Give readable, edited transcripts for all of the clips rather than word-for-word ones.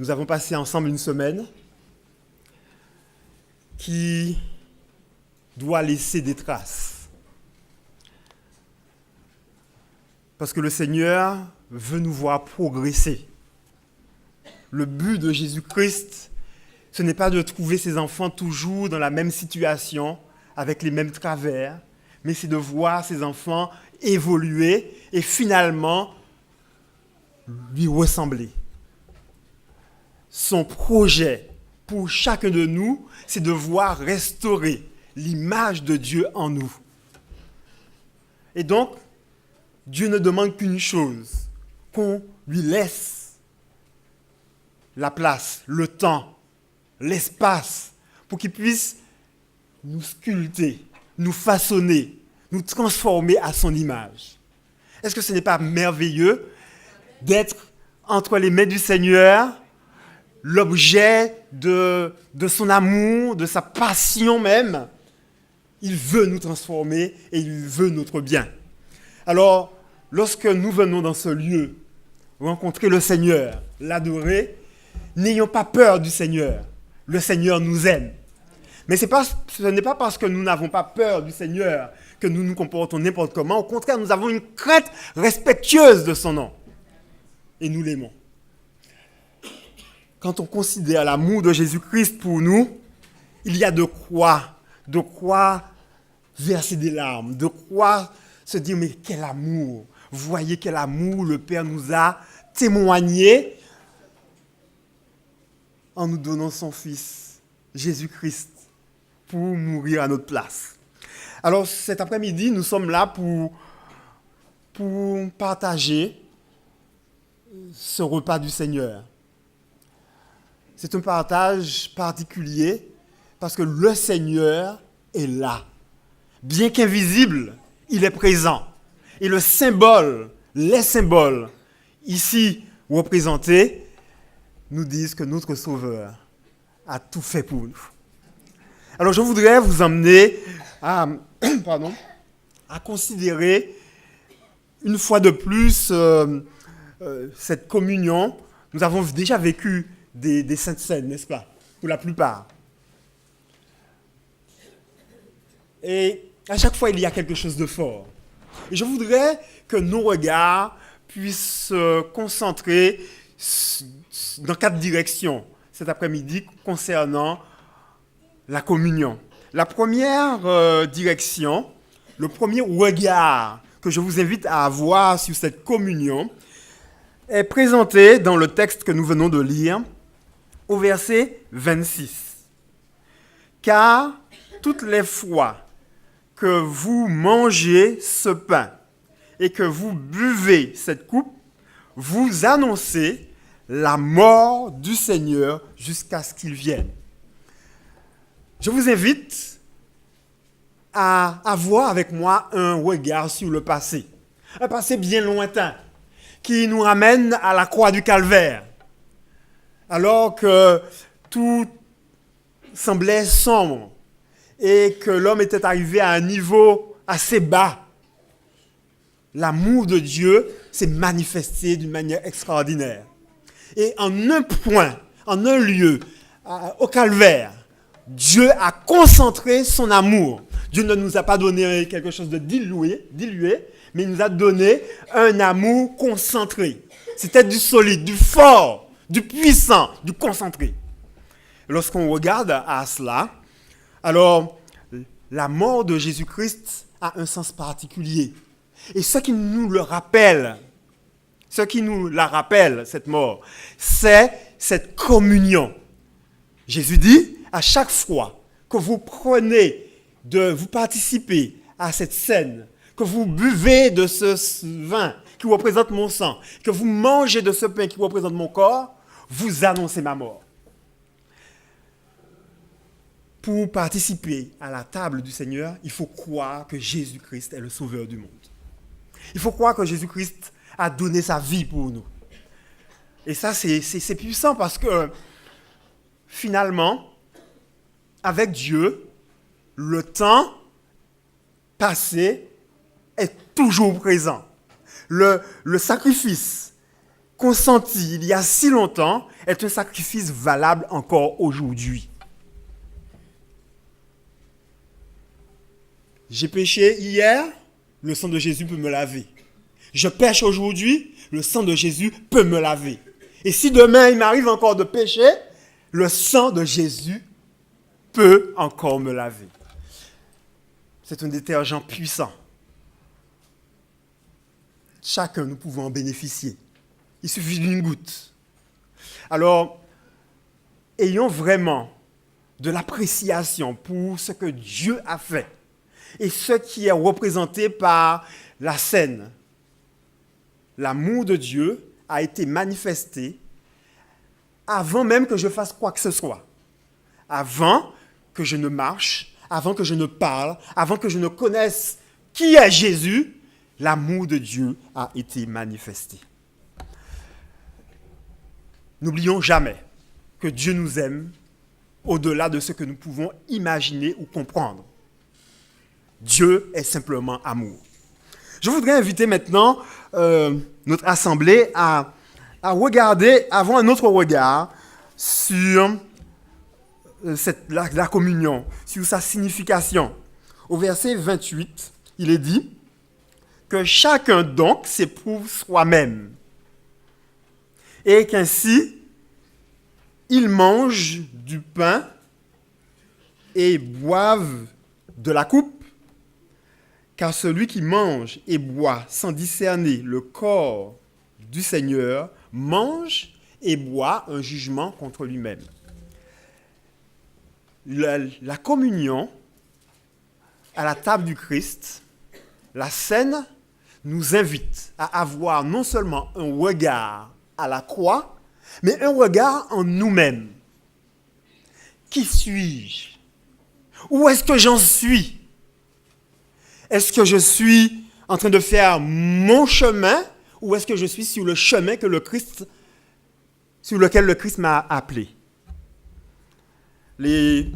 Nous avons passé ensemble une semaine qui doit laisser des traces. Parce que le Seigneur veut nous voir progresser. Le but de Jésus-Christ, ce n'est pas de trouver ses enfants toujours dans la même situation, avec les mêmes travers, mais c'est de voir ses enfants évoluer et finalement lui ressembler. Son projet pour chacun de nous, c'est de voir restaurer l'image de Dieu en nous. Et donc, Dieu ne demande qu'une chose, qu'on lui laisse la place, le temps, l'espace, pour qu'il puisse nous sculpter, nous façonner, nous transformer à son image. Est-ce que ce n'est pas merveilleux d'être entre les mains du Seigneur, l'objet de son amour, de sa passion même? Il veut nous transformer et il veut notre bien. Alors, lorsque nous venons dans ce lieu, rencontrer le Seigneur, l'adorer, n'ayons pas peur du Seigneur. Le Seigneur nous aime. Mais ce n'est pas parce que nous n'avons pas peur du Seigneur que nous nous comportons n'importe comment. Au contraire, nous avons une crainte respectueuse de son nom. Et nous l'aimons. Quand on considère l'amour de Jésus-Christ pour nous, il y a de quoi verser des larmes, de quoi se dire, mais quel amour! Voyez quel amour le Père nous a témoigné en nous donnant son Fils, Jésus-Christ, pour mourir à notre place. Alors cet après-midi, nous sommes là pour partager ce repas du Seigneur. C'est un partage particulier parce que le Seigneur est là. Bien qu'invisible, il est présent. Et les symboles, ici représentés, nous disent que notre Sauveur a tout fait pour nous. Alors je voudrais vous emmener à considérer une fois de plus cette communion. Nous avons déjà vécu des saintes scènes, n'est-ce pas? Pour la plupart. Et à chaque fois, il y a quelque chose de fort. Et je voudrais que nos regards puissent se concentrer dans 4 directions cet après-midi concernant la communion. La première direction, le premier regard que je vous invite à avoir sur cette communion est présenté dans le texte que nous venons de lire au verset 26. Car toutes les fois que vous mangez ce pain et que vous buvez cette coupe, vous annoncez la mort du Seigneur jusqu'à ce qu'il vienne. Je vous invite à avoir avec moi un regard sur le passé. Un passé bien lointain qui nous ramène à la croix du Calvaire. Alors que tout semblait sombre et que l'homme était arrivé à un niveau assez bas, l'amour de Dieu s'est manifesté d'une manière extraordinaire. Et en un point, en un lieu, au Calvaire, Dieu a concentré son amour. Dieu ne nous a pas donné quelque chose de dilué, mais il nous a donné un amour concentré. C'était du solide, du fort, du puissant, du concentré. Lorsqu'on regarde à cela, alors la mort de Jésus-Christ a un sens particulier. Et ce qui nous la rappelle, cette mort, c'est cette communion. Jésus dit, à chaque fois que vous vous participez à cette scène, que vous buvez de ce vin qui représente mon sang, que vous mangez de ce pain qui représente mon corps, vous annoncez ma mort. Pour participer à la table du Seigneur, il faut croire que Jésus-Christ est le Sauveur du monde. Il faut croire que Jésus-Christ a donné sa vie pour nous. Et ça, c'est puissant parce que, finalement, avec Dieu, le temps passé est toujours présent. Le sacrifice consenti il y a si longtemps est un sacrifice valable encore aujourd'hui. J'ai péché hier, le sang de Jésus peut me laver. Je pêche aujourd'hui, le sang de Jésus peut me laver. Et si demain il m'arrive encore de pécher, le sang de Jésus peut encore me laver. C'est un détergent puissant. Chacun, nous pouvons en bénéficier. Il suffit d'une goutte. Alors, ayons vraiment de l'appréciation pour ce que Dieu a fait et ce qui est représenté par la scène. L'amour de Dieu a été manifesté avant même que je fasse quoi que ce soit. Avant que je ne marche, avant que je ne parle, avant que je ne connaisse qui est Jésus, l'amour de Dieu a été manifesté. N'oublions jamais que Dieu nous aime au-delà de ce que nous pouvons imaginer ou comprendre. Dieu est simplement amour. Je voudrais inviter maintenant notre assemblée à regarder, avoir un autre regard sur la communion, sur sa signification. Au verset 28, il est dit que chacun donc s'éprouve soi-même et qu'ainsi ils mangent du pain et boivent de la coupe, car celui qui mange et boit sans discerner le corps du Seigneur mange et boit un jugement contre lui-même. La communion à la table du Christ, la scène nous invite à avoir non seulement un regard à la croix, mais un regard en nous-mêmes. Qui suis-je? Où est-ce que j'en suis? Est-ce que je suis en train de faire mon chemin ou est-ce que je suis sur le chemin sur lequel le Christ m'a appelé? Les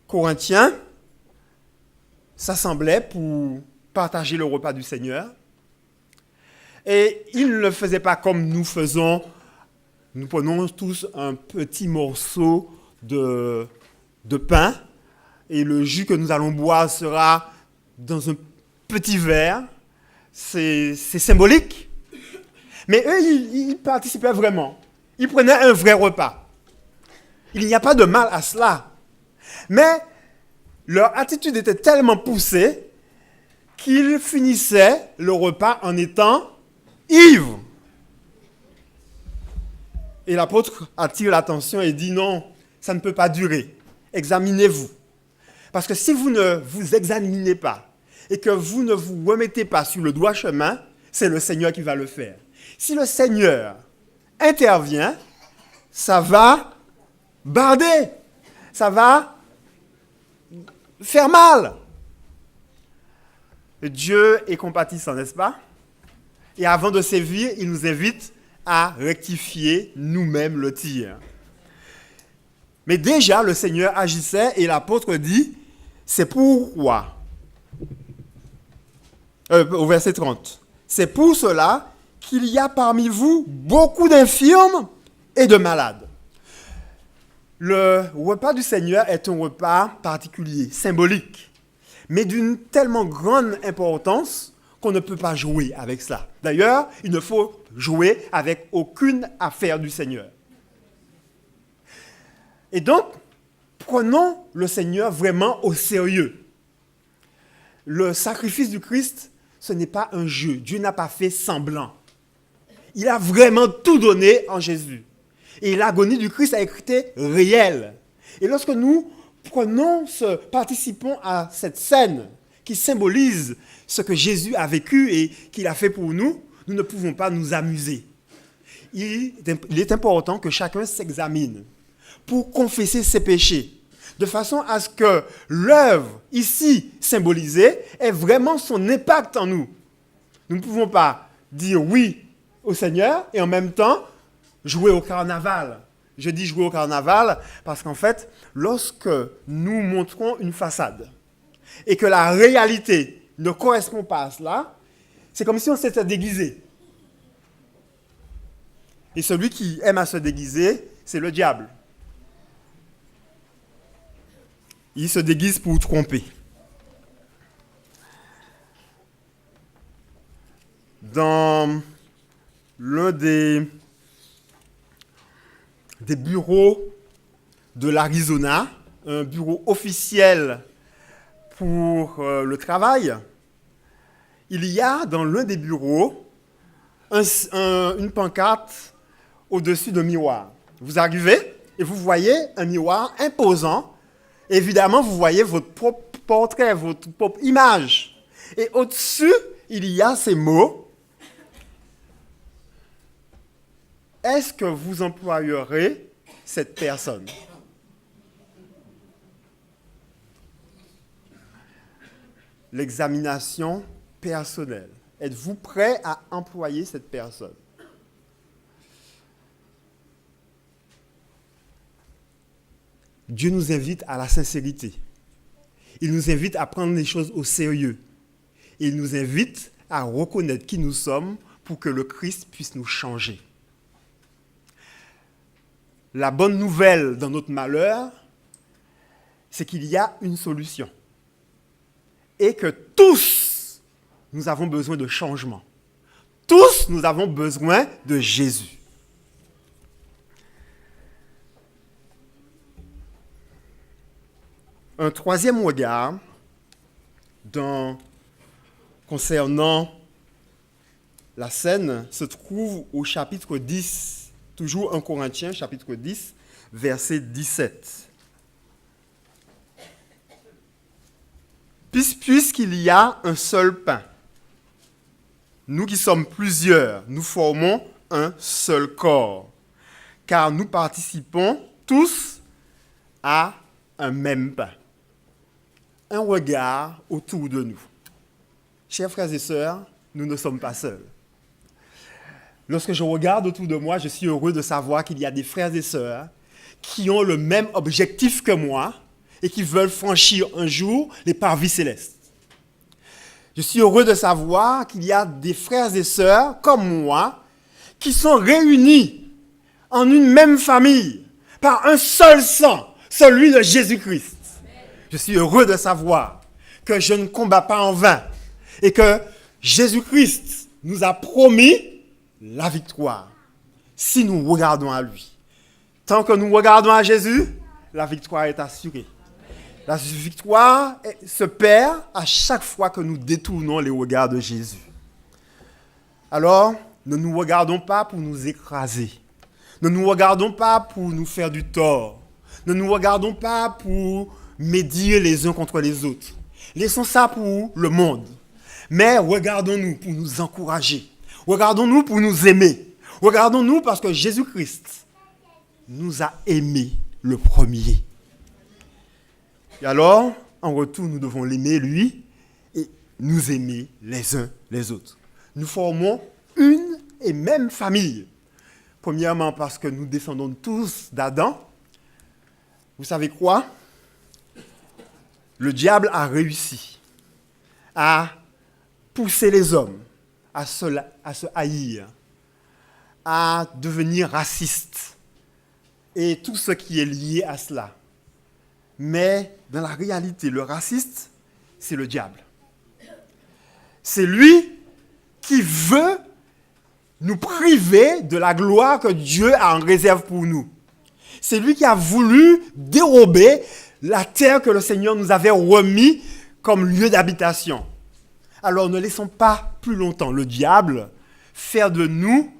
Corinthiens s'assemblaient pour partager le repas du Seigneur. Et ils ne le faisaient pas comme nous faisons. Nous prenons tous un petit morceau de pain et le jus que nous allons boire sera dans un petit verre. C'est symbolique. Mais eux, ils participaient vraiment. Ils prenaient un vrai repas. Il n'y a pas de mal à cela. Mais leur attitude était tellement poussée qu'ils finissaient le repas en étant ivres. Et l'apôtre attire l'attention et dit non, ça ne peut pas durer. Examinez-vous. Parce que si vous ne vous examinez pas et que vous ne vous remettez pas sur le droit chemin, c'est le Seigneur qui va le faire. Si le Seigneur intervient, ça va barder, ça va faire mal. Dieu est compatissant, n'est-ce pas? Et avant de sévir, il nous invite à rectifier nous-mêmes le tir. Mais déjà, le Seigneur agissait et l'apôtre dit, c'est pourquoi, au verset 30, c'est pour cela qu'il y a parmi vous beaucoup d'infirmes et de malades. Le repas du Seigneur est un repas particulier, symbolique, mais d'une tellement grande importance qu'on ne peut pas jouer avec cela. D'ailleurs, il ne faut jouer avec aucune affaire du Seigneur. Et donc, prenons le Seigneur vraiment au sérieux. Le sacrifice du Christ, ce n'est pas un jeu. Dieu n'a pas fait semblant. Il a vraiment tout donné en Jésus. Et l'agonie du Christ a été réelle. Et lorsque nous participons à cette scène qui symbolise ce que Jésus a vécu et qu'il a fait pour nous, nous ne pouvons pas nous amuser. Il est important que chacun s'examine pour confesser ses péchés, de façon à ce que l'œuvre ici symbolisée ait vraiment son impact en nous. Nous ne pouvons pas dire oui au Seigneur et en même temps jouer au carnaval. Je dis jouer au carnaval parce qu'en fait, lorsque nous montrons une façade et que la réalité ne correspond pas à cela, c'est comme si on s'était déguisé. Et celui qui aime à se déguiser, c'est le diable. Il se déguise pour tromper. Dans l'un des bureaux de l'Arizona, un bureau officiel pour le travail, il y a dans l'un des bureaux une pancarte au-dessus d'un miroir. Vous arrivez et vous voyez un miroir imposant. Évidemment, vous voyez votre propre portrait, votre propre image. Et au-dessus, il y a ces mots. Est-ce que vous employerez cette personne? L'examination personnelle. Êtes-vous prêt à employer cette personne? Dieu nous invite à la sincérité. Il nous invite à prendre les choses au sérieux. Il nous invite à reconnaître qui nous sommes pour que le Christ puisse nous changer. La bonne nouvelle dans notre malheur, c'est qu'il y a une solution. Et que tous, nous avons besoin de changement. Tous, nous avons besoin de Jésus. Un troisième regard concernant la scène se trouve au chapitre 10, toujours 1 Corinthiens, chapitre 10, verset 17. Puisqu'il y a un seul pain, nous qui sommes plusieurs, nous formons un seul corps, car nous participons tous à un même pain. Un regard autour de nous. Chers frères et sœurs, nous ne sommes pas seuls. Lorsque je regarde autour de moi, je suis heureux de savoir qu'il y a des frères et sœurs qui ont le même objectif que moi et qui veulent franchir un jour les parvis célestes. Je suis heureux de savoir qu'il y a des frères et sœurs comme moi qui sont réunis en une même famille par un seul sang, celui de Jésus-Christ. Je suis heureux de savoir que je ne combats pas en vain et que Jésus-Christ nous a promis la victoire si nous regardons à lui. Tant que nous regardons à Jésus, la victoire est assurée. La victoire se perd à chaque fois que nous détournons les regards de Jésus. Alors, ne nous regardons pas pour nous écraser. Ne nous regardons pas pour nous faire du tort. Ne nous regardons pas pour médire les uns contre les autres. Laissons ça pour le monde. Mais regardons-nous pour nous encourager. Regardons-nous pour nous aimer. Regardons-nous parce que Jésus-Christ nous a aimés le premier. Et alors, en retour, nous devons l'aimer lui et nous aimer les uns les autres. Nous formons une et même famille. Premièrement, parce que nous descendons tous d'Adam. Vous savez quoi? Le diable a réussi à pousser les hommes à se haïr, à devenir racistes et tout ce qui est lié à cela. Mais dans la réalité, le raciste, c'est le diable. C'est lui qui veut nous priver de la gloire que Dieu a en réserve pour nous. C'est lui qui a voulu dérober la terre que le Seigneur nous avait remis comme lieu d'habitation. Alors ne laissons pas plus longtemps le diable faire de nous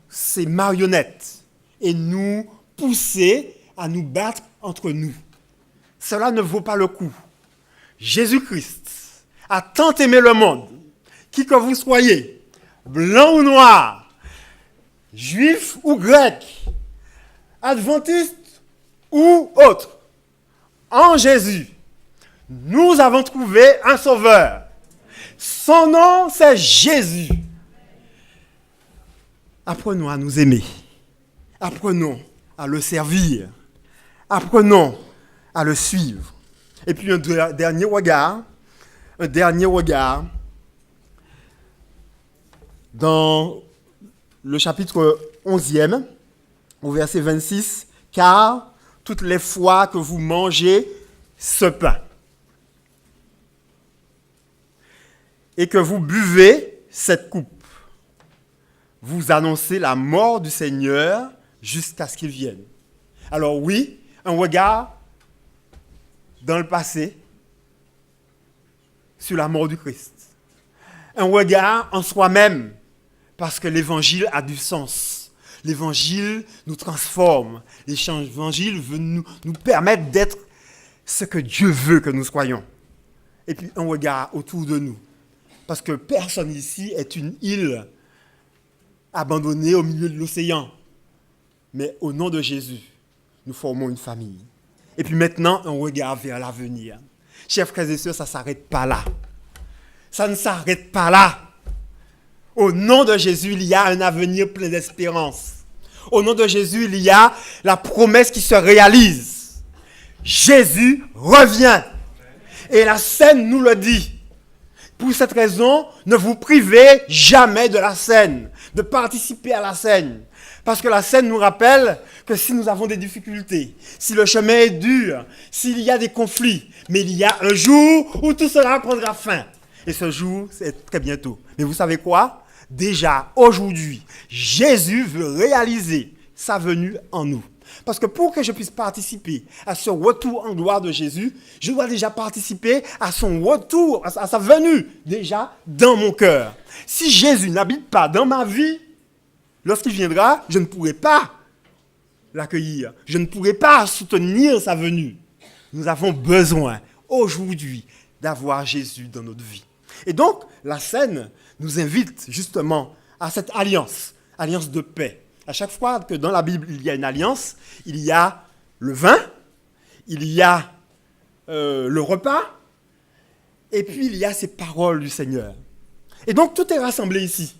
ses marionnettes et nous pousser à nous battre entre nous. Cela ne vaut pas le coup. Jésus-Christ a tant aimé le monde, qui que vous soyez, blanc ou noir, juif ou grec, adventiste ou autre, en Jésus, nous avons trouvé un sauveur. Son nom, c'est Jésus. Apprenons à nous aimer. Apprenons à le servir. Apprenons à le suivre. Et puis un dernier regard dans le chapitre 11e, au verset 26, « Car toutes les fois que vous mangez ce pain et que vous buvez cette coupe, vous annoncez la mort du Seigneur jusqu'à ce qu'il vienne. » Alors oui, un regard dans le passé sur la mort du Christ. Un regard en soi-même, parce que l'évangile a du sens. L'évangile nous transforme. L'évangile veut nous permettre d'être ce que Dieu veut que nous soyons. Et puis un regard autour de nous. Parce que personne ici est une île abandonnée au milieu de l'océan. Mais au nom de Jésus, nous formons une famille. Et puis maintenant, un regard vers l'avenir. Chers frères et sœurs, ça ne s'arrête pas là. Ça ne s'arrête pas là. Au nom de Jésus, il y a un avenir plein d'espérance. Au nom de Jésus, il y a la promesse qui se réalise. Jésus revient. Et la scène nous le dit. Pour cette raison, ne vous privez jamais de la scène, de participer à la scène. Parce que la scène nous rappelle que si nous avons des difficultés, si le chemin est dur, s'il y a des conflits, mais il y a un jour où tout cela prendra fin. Et ce jour, c'est très bientôt. Mais vous savez quoi? Déjà, aujourd'hui, Jésus veut réaliser sa venue en nous. Parce que pour que je puisse participer à ce retour en gloire de Jésus, je dois déjà participer à son retour, à sa venue, déjà dans mon cœur. Si Jésus n'habite pas dans ma vie, lorsqu'il viendra, je ne pourrai pas l'accueillir. Je ne pourrai pas soutenir sa venue. Nous avons besoin, aujourd'hui, d'avoir Jésus dans notre vie. Et donc, la scène nous invite justement à cette alliance, alliance de paix. À chaque fois que dans la Bible, il y a une alliance, il y a le vin, il y a le repas, et puis il y a ces paroles du Seigneur. Et donc, tout est rassemblé ici.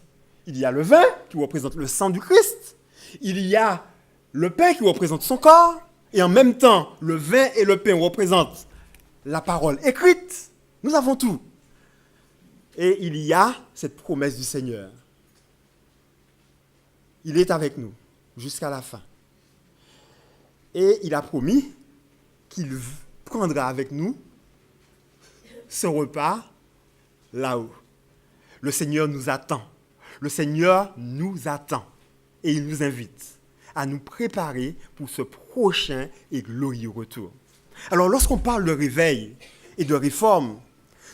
Il y a le vin qui représente le sang du Christ, il y a le pain qui représente son corps, et en même temps, le vin et le pain représentent la parole écrite. Nous avons tout. Et il y a cette promesse du Seigneur. Il est avec nous jusqu'à la fin. Et il a promis qu'il prendra avec nous ce repas là-haut. Le Seigneur nous attend. Le Seigneur nous attend. Et il nous invite à nous préparer pour ce prochain et glorieux retour. Alors, lorsqu'on parle de réveil et de réforme,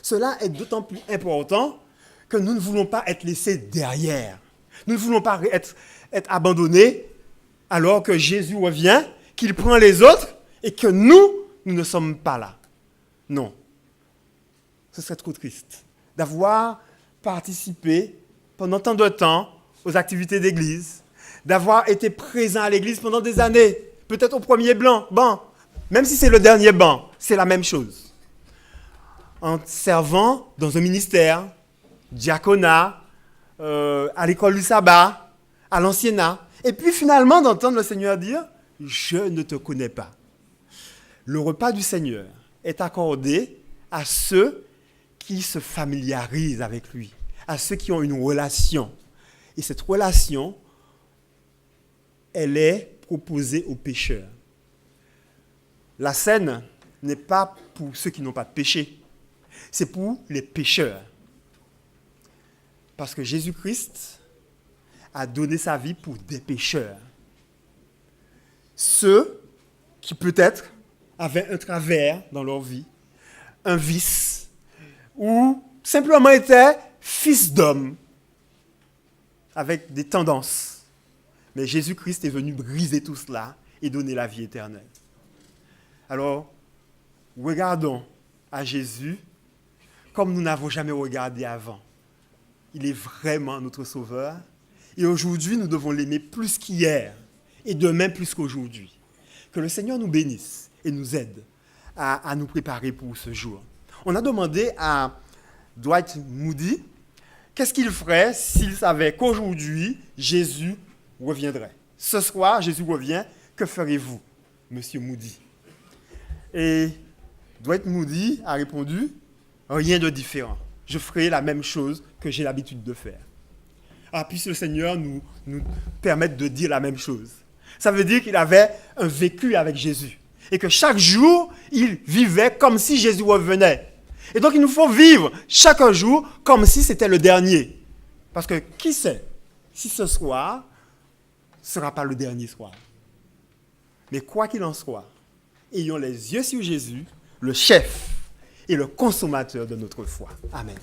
cela est d'autant plus important que nous ne voulons pas être laissés derrière. Nous ne voulons pas être abandonnés alors que Jésus revient, qu'il prend les autres et que nous ne sommes pas là. Non. Ce serait trop triste d'avoir participé pendant tant de temps aux activités d'église, d'avoir été présent à l'église pendant des années, peut-être au premier banc, même si c'est le dernier banc, c'est la même chose. En servant dans un ministère, diaconat, à l'école du sabbat, à l'anciennat. Et puis finalement d'entendre le Seigneur dire « Je ne te connais pas ». Le repas du Seigneur est accordé à ceux qui se familiarisent avec lui, à ceux qui ont une relation. Et cette relation, elle est proposée aux pécheurs. La scène n'est pas pour ceux qui n'ont pas de péché. C'est pour les pécheurs. Parce que Jésus-Christ a donné sa vie pour des pécheurs. Ceux qui peut-être avaient un travers dans leur vie, un vice, ou simplement étaient fils d'hommes avec des tendances. Mais Jésus-Christ est venu briser tout cela et donner la vie éternelle. Alors, regardons à Jésus comme nous n'avons jamais regardé avant. Il est vraiment notre Sauveur. Et aujourd'hui, nous devons l'aimer plus qu'hier. Et demain, plus qu'aujourd'hui. Que le Seigneur nous bénisse et nous aide à nous préparer pour ce jour. On a demandé à Dwight Moody qu'est-ce qu'il ferait s'il savait qu'aujourd'hui, Jésus reviendrait. Ce soir, Jésus revient. Que ferez-vous, Monsieur Moody? Et Dwight Moody a répondu: rien de différent. Je ferai la même chose que j'ai l'habitude de faire. puisse le Seigneur nous permettre de dire la même chose. Ça veut dire qu'il avait un vécu avec Jésus. Et que chaque jour, il vivait comme si Jésus revenait. Et donc, il nous faut vivre chaque jour comme si c'était le dernier. Parce que qui sait si ce soir ne sera pas le dernier soir. Mais quoi qu'il en soit, ayons les yeux sur Jésus, le chef et le consommateur de notre foi. Amen.